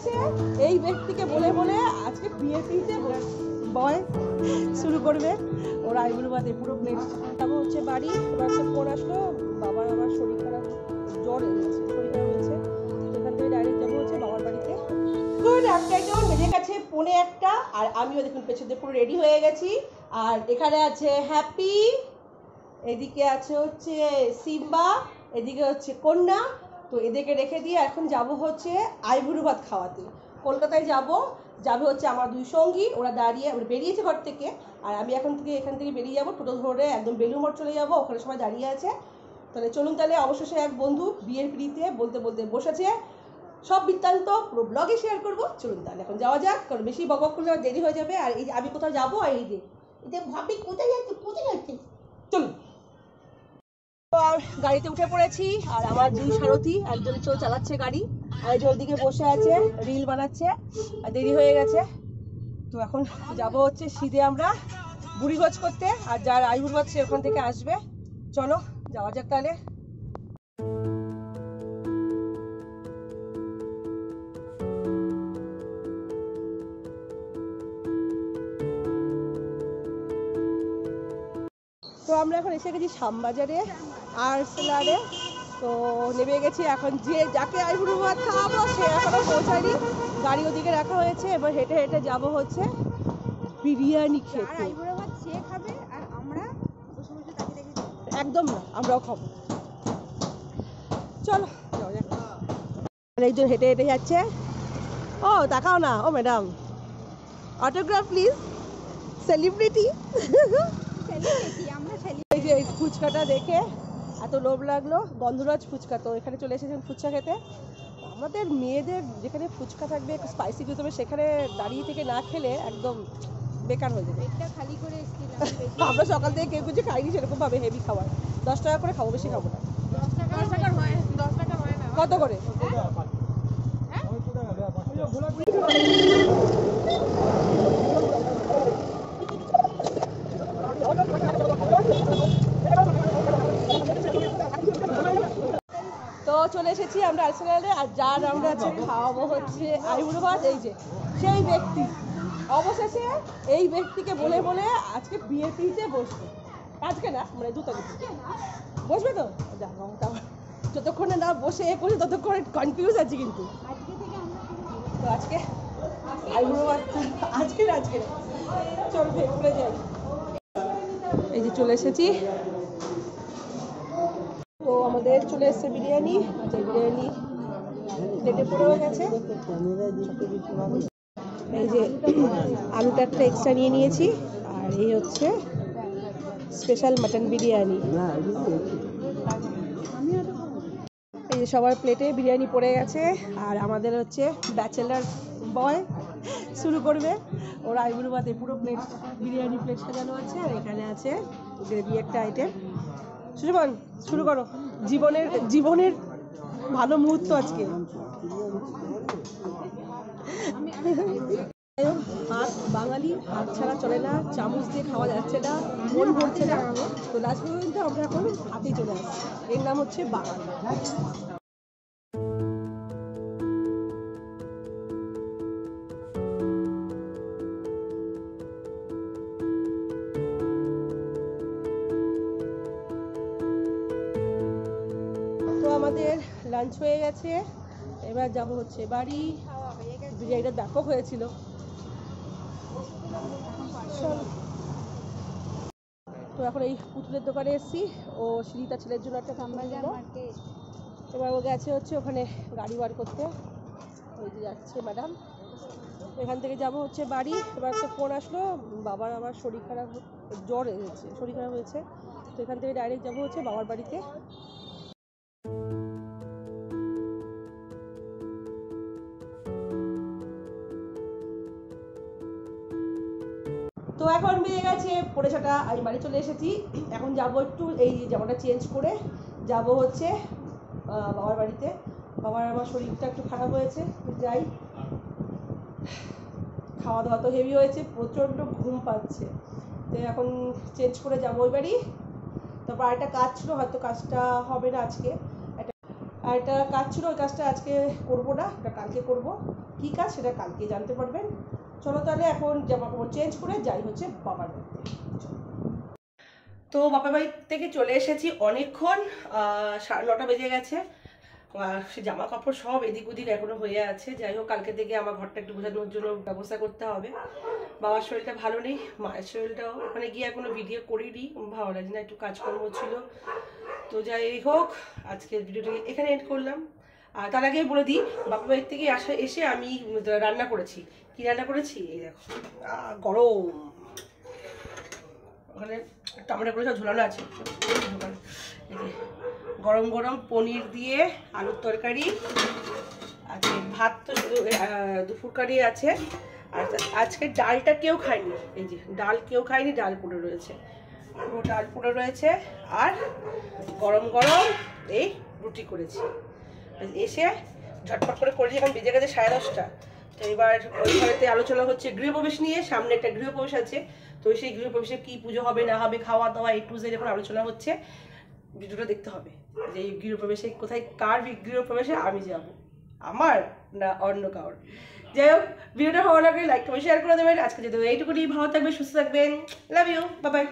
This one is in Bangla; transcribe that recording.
অবশেষে এই ব্যক্তিকে বলে বলে আজকে বিয়ের পিঠে বয় শুরু করবে। ওর আইবুড়ো ভাতে পুরো প্লেট যাবো হচ্ছে বাড়ি। এবার হচ্ছে ফোন আসলো, বাবার আবার শরীর খারাপ, জ্বর এনেছে, শরীর খারাপ হয়েছে। এখান থেকে ডাইরেক্ট যাবো হচ্ছে বাবার বাড়িতে। গুড আফটারনুন, বেজে গেছে 1:45 আর আমিও দেখুন পেছনে পুরো রেডি হয়ে গেছি। আর এখানে আছে হ্যাপি, এদিকে আছে হচ্ছে সিম্বা, এদিকে হচ্ছে কন্যা। তো এদেরকে রেখে দিয়ে এখন যাব হচ্ছে আইবুড়ো ভাত খাওয়াতে। কলকাতায় যাবে হচ্ছে আমার 2 সঙ্গী, ওরা বেরিয়েছে ঘর থেকে। আর আমি এখান থেকে বেরিয়ে যাবো, টোটো ধরে একদম বেলুড়মঠ চলে যাবো, ওখানে সবাই দাঁড়িয়ে আছে। তাহলে চলুন, তাহলে অবশেষে এক বন্ধু বিয়ের পিড়িতে বলতে বলতে বসেছে, সব বৃত্তান্ত পুরো ব্লগে শেয়ার করবো। চলুন তাহলে এখন যাওয়া যাক, কারণ বেশি বকবক করলে দেরি হয়ে যাবে। আর এই যে আমি কোথাও যাবো, আর এই যে ভাবি কোথায় যাচ্ছে চলুন। গাড়িতে উঠে পড়েছি, আর আমার 2 সারথি, একজন চালাচ্ছে গাড়ি, আর একজন ওদিকে বসে আছে রিল বানাচ্ছে। আর দেরি হয়ে গেছে, তো এখন যাব হচ্ছে সিধে আমরা বুড়িগঞ্জ করতে। আর যার আইবুড়ো ভাত সে ওখান থেকে আসবে। চলো যাওয়া যাক তাহলে। তো আমরা এখন এসে গেছি শ্যামবাজারে আরসেলারে। তো নেমে গেছি, এখন যাকে আইবুড়ো ভাত খাওয়াবো সে এখনো পৌঁছায়নি, গাড়ি ওদিকে রাখা হয়েছে। এবার হেঁটে হেঁটে যাবো হচ্ছে বিরিয়ানি খেতে। আইবুড়ো ভাত সে খাবে আর আমরা বসে বসে তাকিয়ে তাকিয়ে একদম না, আমরাও খাবো। চলো যাওয়া যাক। একজন হেঁটে হেঁটে যাচ্ছে। ও তাকাও না, ও ম্যাডাম, অটোগ্রাফ প্লিজ, সেলিব্রিটি। আমরা এই যে ফুচকাটা দেখে এত লোভ লাগলো, গন্ধরাজ ফুচকা। তো এখানে চলে এসেছেন ফুচকা খেতে। আমাদের মেয়েদের যেখানে ফুচকা থাকবে, একটু স্পাইসি দিতে হবে, সেখানে দাঁড়িয়ে থেকে না খেলে একদম বেকার হয়ে যাবে। পেটটা খালি করে এসেছিলাম। আমরা সকাল থেকে কেউ কিছু খাইনি সেরকম ভাবে, হেভি খাবার। 10 টাকা করে খাবো, বেশি খাবো না। 10 টাকার হয়, 10 টাকার হয় না। কত করে? তো চলে এসেছি আমরা আর্সেনালে। আর যার আমরা আছে খাওয়াবো হচ্ছে আইবুড়ো ভাত, এই যে সেই ব্যক্তি। অবশেষে এই ব্যক্তিকে বলে বলে আজকে বিয়ের পিড়িতে বসবে। আজকে না, মানে 2 তারিখে বসবে। তো যতক্ষণে না বসে এ করছে ততক্ষণে কনফিউজ আছি কিন্তু। তো আজকে আইবুড়ো ভাত আজকে চলবে, ঘুরে যাই। এই যে চলে এসেছি, তো আমাদের চলে এসেছে বিরিয়ানি। বিরিয়ানি প্লেটে পড়েও গেছে। এই যে আলুটা একটা এক্সট্রা নিয়ে নিয়েছি। আর এই হচ্ছে স্পেশাল মাটন বিরিয়ানি। এই যে সবার প্লেটে বিরিয়ানি পড়ে গেছে। আর আমাদের হচ্ছে ব্যাচেলার বয় শুরু করবে। ওর আইবুড়ো ভাতে পুরো প্লেট বিরিয়ানি প্লেট সাজানো আছে। আর এখানে আছে গ্রেভি একটা আইটেম। সুশোভন, শুরু করো। জীবনের ভালো মুহূর্ত আজকে। হাত বাঙালি, হাত ছাড়া চলে না, চামচ দিয়ে খাওয়া যাচ্ছে না, মন ভরছে না। তো লাস্ট পর্যন্ত আমরা এখন হাতেই চলে আসছি। এর নাম হচ্ছে বাঙালি। তো আমাদের লাঞ্চ হয়ে গেছে, এবার যাব হচ্ছে বাড়ি। বিরিয়ানিটা ব্যাপক হয়েছিল। তো এখন এই পুতুলের দোকানে এসেছি, ও শ্রীতা ছেলের জন্য একটা পুতুল নিল। এবার ও গেছে হচ্ছে ওখানে গাড়ি বার করতে। ওই যে যাচ্ছে ম্যাডাম। এখান থেকে যাব হচ্ছে বাড়ি। এবার একটা ফোন আসলো, বাবার আমার শরীর খারাপ, জ্বর এনেছে, শরীর খারাপ হয়েছে। তো এখান থেকে ডাইরেক্ট যাব হচ্ছে বাবার বাড়িতে। তো এখন বেজে গেছে 6:45, আমি বাড়ি চলে এসেছি। এখন যাব একটু এই জামাটা চেঞ্জ করে যাব হচ্ছে বাবার বাড়িতে। বাবার আমার শরীরটা একটু খারাপ হয়েছে, যাই। খাওয়া দাওয়া তো হেভি হয়েছে, প্রচণ্ড ঘুম পাচ্ছে। তো এখন চেঞ্জ করে যাবো ওই বাড়ি। তারপর আরেকটা কাজ ছিল, হয়তো কাজটা হবে না আজকে। আর একটা কাজ ছিল, ওই কাজটা আজকে করব না, ওটা কালকে করব। কী কাজ সেটা কালকে জানতে পারবেন। চলো তাহলে এখন জামা কাপড় চেঞ্জ করে যাই হচ্ছে বাবার বাড়িতে। তো বাবার বাড়ি থেকে চলে এসেছি অনেকক্ষণ, 9:30 বেজে গেছে। সে জামা কাপড় সব এদিক ওদিক এখনো হয়ে আছে। যাই হোক, কালকে থেকে আমার ঘরটা একটু বোঝানোর জন্য ব্যবস্থা করতে হবে। বাবার শরীরটা ভালো নেই, মায়ের শরীরটাও, ওখানে গিয়ে এখনো ভিডিও করিনি, ভালো লাগছে না, একটু কাজকর্ম ছিল। তো যাই হোক, আজকের ভিডিওটা এখানে এন্ড করলাম। আর তার আগেই বলে দিই, বাবার বাড়ির থেকে এসে আমি রান্না করেছি। কি রান্না করেছি এই দেখো, গরম, ওখানে টমেটো করে সব ঝোলানো আছে। এই যে গরম গরম পনির দিয়ে আলুর তরকারি আছে, ভাত তো শুধু দুপুরকারই আছে। আর আজকে ডালটা কেউ খায়নি, এই যে ডাল কেউ খায়নি, ডাল পড়ে রয়েছে, পুরো ডাল পড়ে রয়েছে। আর গরম গরম এই রুটি করেছি। এসে ঝটপট করে করেছি, এখন বেজে গেছে 10:30। তো এবার ওই ঘরেতে আলোচনা হচ্ছে গৃহপ্রবেশ নিয়ে, সামনে একটা গৃহপ্রবেশ আছে। তো সেই গৃহপ্রবেশে কি পুজো হবে না হবে, খাওয়া দাওয়া A to Z এখন আলোচনা হচ্ছে। ভিডিওটা দেখতে হবে যে এই গৃহপ্রবেশে কোথায়, কার গৃহপ্রবেশে আমি যাব, আমার না অন্য কারোর। যাই হোক, ভিডিওটা ভালো লাগলে লাইক করে শেয়ার করে দেবেন। আজকে যদি এইটুকুনি, ভালো থাকবেন, সুস্থ থাকবেন, লাভ ইউ, বাই বাই।